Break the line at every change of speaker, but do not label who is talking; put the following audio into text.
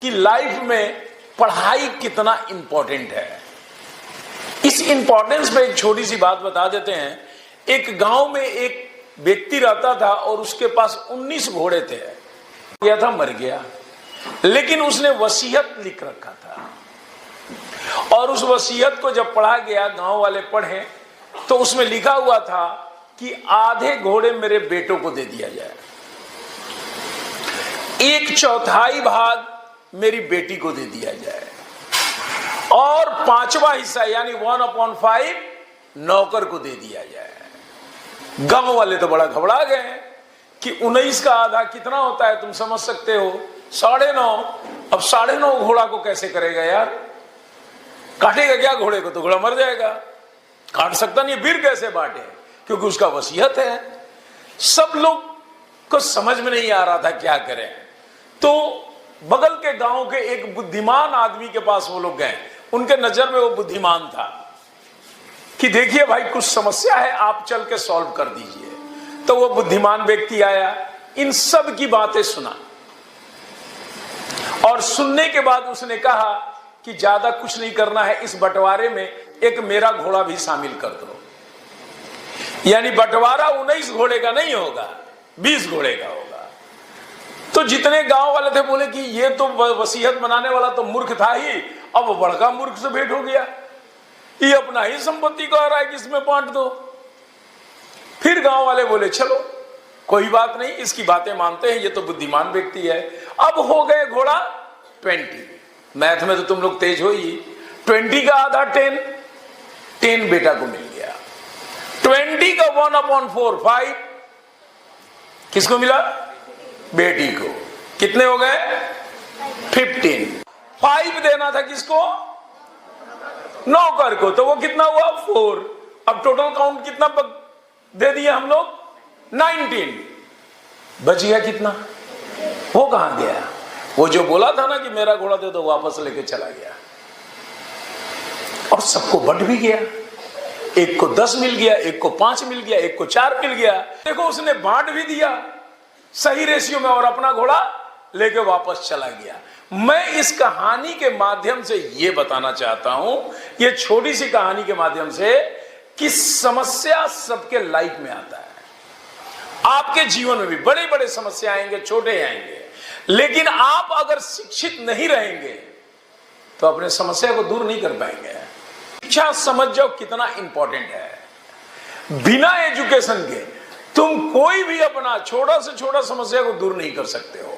कि लाइफ में पढ़ाई कितना इंपॉर्टेंट है। इस इंपॉर्टेंस पे एक छोटी सी बात बता देते हैं। एक गांव में एक व्यक्ति रहता था और उसके पास 19 घोड़े थे। गया था, मर गया, लेकिन उसने वसीयत लिख रखा था और उस वसीयत को जब पढ़ा गया, गांव वाले पढ़े, तो उसमें लिखा हुआ था कि आधे घोड़े मेरे बेटों को दे दिया जाए, 1/4 भाग मेरी बेटी को दे दिया जाए और 5वां हिस्सा यानी 1/5 नौकर को दे दिया जाए। गांव वाले तो बड़ा घबरा गए कि 19 का आधा कितना होता है, तुम समझ सकते हो, 9.5। अब 9.5 घोड़ा को कैसे करेगा यार, काटेगा क्या घोड़े को? तो घोड़ा मर जाएगा, काट सकता नहीं, फिर कैसे बांटे, क्योंकि उसका वसीयत है। सब लोग को समझ में नहीं आ रहा था क्या करें। तो बगल के गांव के एक बुद्धिमान आदमी के पास वो लोग गए। उनके नजर में वो बुद्धिमान था कि देखिए भाई, कुछ समस्या है, आप चल के सॉल्व कर दीजिए। तो वो बुद्धिमान व्यक्ति आया, इन सब की बातें सुना और सुनने के बाद उसने कहा कि ज्यादा कुछ नहीं करना है, इस बंटवारे में एक मेरा घोड़ा भी शामिल कर दो। यानी बंटवारा 19 घोड़े का नहीं होगा, 20 घोड़े का होगा। तो जितने गांव वाले थे बोले कि ये तो वसीयत बनाने वाला तो मूर्ख था ही, अब वो बड़का मूर्ख से भेंट हो गया, ये अपना ही संपत्ति कह रहा है कि इसमें बांट दो। फिर गांव वाले बोले चलो कोई बात नहीं, इसकी बातें मानते हैं, ये तो बुद्धिमान व्यक्ति है। अब हो गए घोड़ा 20। मैथ में तो तुम लोग तेज हो ही, 20 का आधा 10 बेटा को मिल गया। 20 का 1/4 5 किसको मिला? बेटी को। कितने हो गए? 15। 5 देना था किसको? नौकर को। तो वो कितना हुआ? 4। अब टोटल काउंट कितना दे दिया हम लोग? 19। बच गया कितना? वो कहां गया? वो जो बोला था ना कि मेरा घोड़ा दे दो, वापस लेके चला गया और सबको बंट भी गया। एक को 10 मिल गया, एक को 5 मिल गया, एक को 4 मिल गया। देखो उसने बांट भी दिया सही रेशियो में और अपना घोड़ा लेके वापस चला गया। मैं इस कहानी के माध्यम से ये बताना चाहता हूं, ये छोटी सी कहानी के माध्यम से, कि समस्या सबके लाइफ में आता है। आपके जीवन में भी बड़े बड़े समस्या आएंगे, छोटे आएंगे, लेकिन आप अगर शिक्षित नहीं रहेंगे तो अपने समस्या को दूर नहीं कर पाएंगे। शिक्षा समझ जाओ कितना इंपॉर्टेंट है। बिना एजुकेशन के तुम कोई भी अपना छोटा से छोटा समस्या को दूर नहीं कर सकते हो।